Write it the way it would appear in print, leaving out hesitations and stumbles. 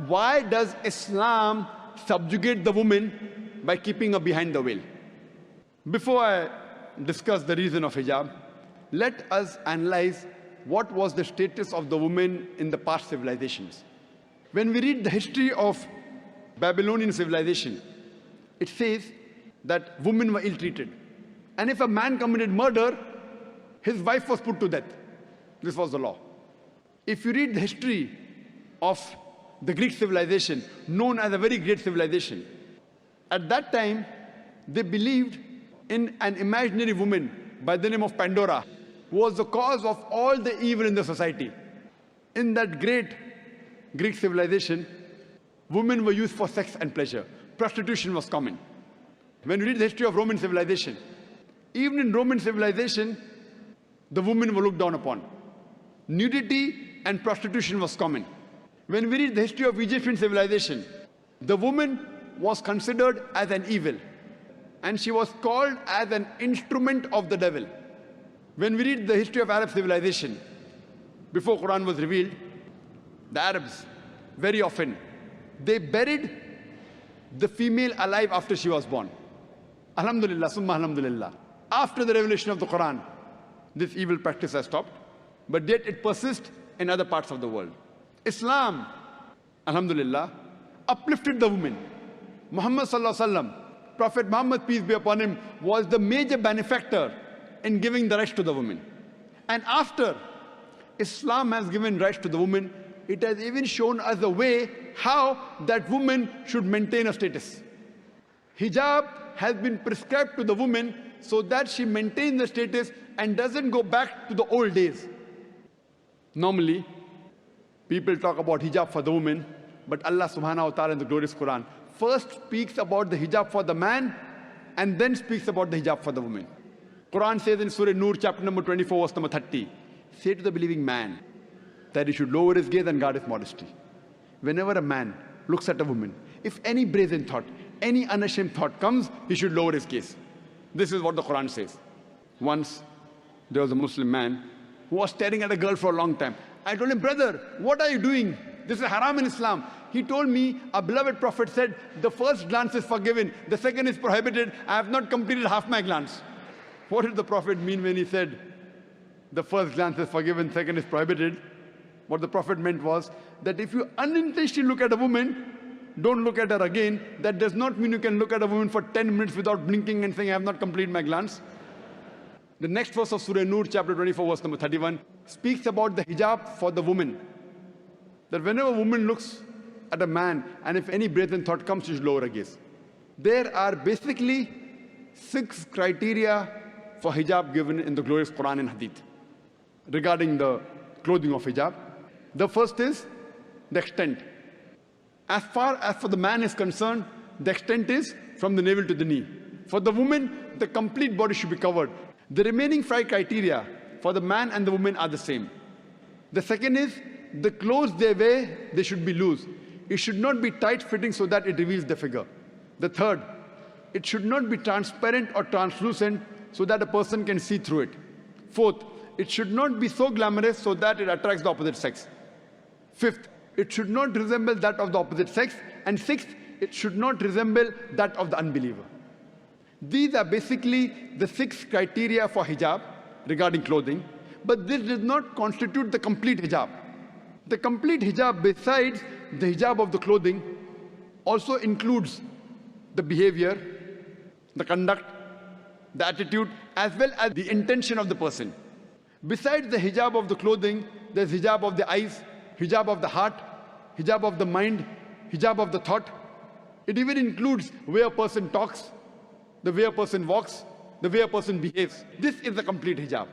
why does Islam subjugate the woman by keeping her behind the veil? Before I discuss the reason of hijab, let us analyze what was the status of the woman in the past civilizations. When we read the history of Babylonian civilization, it says that women were ill-treated. And if a man committed murder, his wife was put to death. This was the law. If you read the history of the Greek civilization, known as a very great civilization, at that time, they believed in an imaginary woman by the name of Pandora, who was the cause of all the evil in the society. In that great Greek civilization, women were used for sex and pleasure. Prostitution was common. When we read the history of Roman civilization, even in Roman civilization, the women were looked down upon. Nudity and prostitution was common. When we read the history of Egyptian civilization, the woman was considered as an evil, and she was called as an instrument of the devil. When we read the history of Arab civilization, before Quran was revealed, the Arabs, very often, they buried the female alive after she was born. Alhamdulillah, summa alhamdulillah. After the revelation of the Quran, this evil practice has stopped, but yet it persists in other parts of the world. Islam, alhamdulillah, uplifted the woman. Muhammad sallallahu alaihi wasallam, Prophet Muhammad, peace be upon him, was the major benefactor in giving the rights to the woman. And after Islam has given rights to the woman, it has even shown us a way how that woman should maintain a status. Hijab has been prescribed to the woman so that she maintains the status and doesn't go back to the old days. Normally, people talk about hijab for the woman, but Allah subhanahu wa ta'ala in the glorious Quran first speaks about the hijab for the man and then speaks about the hijab for the woman. Quran says in Surah Nur, chapter number 24, verse number 30, say to the believing man that he should lower his gaze and guard his modesty. Whenever a man looks at a woman, if any brazen thought, any unashamed thought comes, he should lower his gaze. This is what the Quran says. Once, there was a Muslim man who was staring at a girl for a long time. I told him, brother, what are you doing? This is haram in Islam. He told me, a beloved Prophet said, the first glance is forgiven, the second is prohibited. I have not completed half my glance. What did the Prophet mean when he said, the first glance is forgiven, second is prohibited? What the Prophet meant was that if you unintentionally look at a woman, don't look at her again. That does not mean you can look at a woman for 10 minutes without blinking and saying, I have not completed my glance. The next verse of Surah Nur, chapter 24, verse number 31, speaks about the hijab for the woman. That whenever a woman looks at a man, and if any brazen thought comes, she should lower her gaze. There are basically 6 criteria for hijab given in the glorious Quran and Hadith regarding the clothing of hijab. The first is the extent. As far as for the man is concerned, the extent is from the navel to the knee. For the woman, the complete body should be covered. The remaining 5 criteria for the man and the woman are the same. The second is the clothes they wear, they should be loose. It should not be tight-fitting so that it reveals the figure. The third, it should not be transparent or translucent so that a person can see through it. Fourth, it should not be so glamorous so that it attracts the opposite sex. Fifth, it should not resemble that of the opposite sex. And sixth, it should not resemble that of the unbeliever. These are basically the 6 criteria for hijab regarding clothing, but this does not constitute the complete hijab. The complete hijab, besides the hijab of the clothing, also includes the behavior, the conduct, the attitude, as well as the intention of the person. Besides the hijab of the clothing, there's hijab of the eyes, hijab of the heart, hijab of the mind, hijab of the thought. It even includes the way a person talks, the way a person walks, the way a person behaves. This is the complete hijab.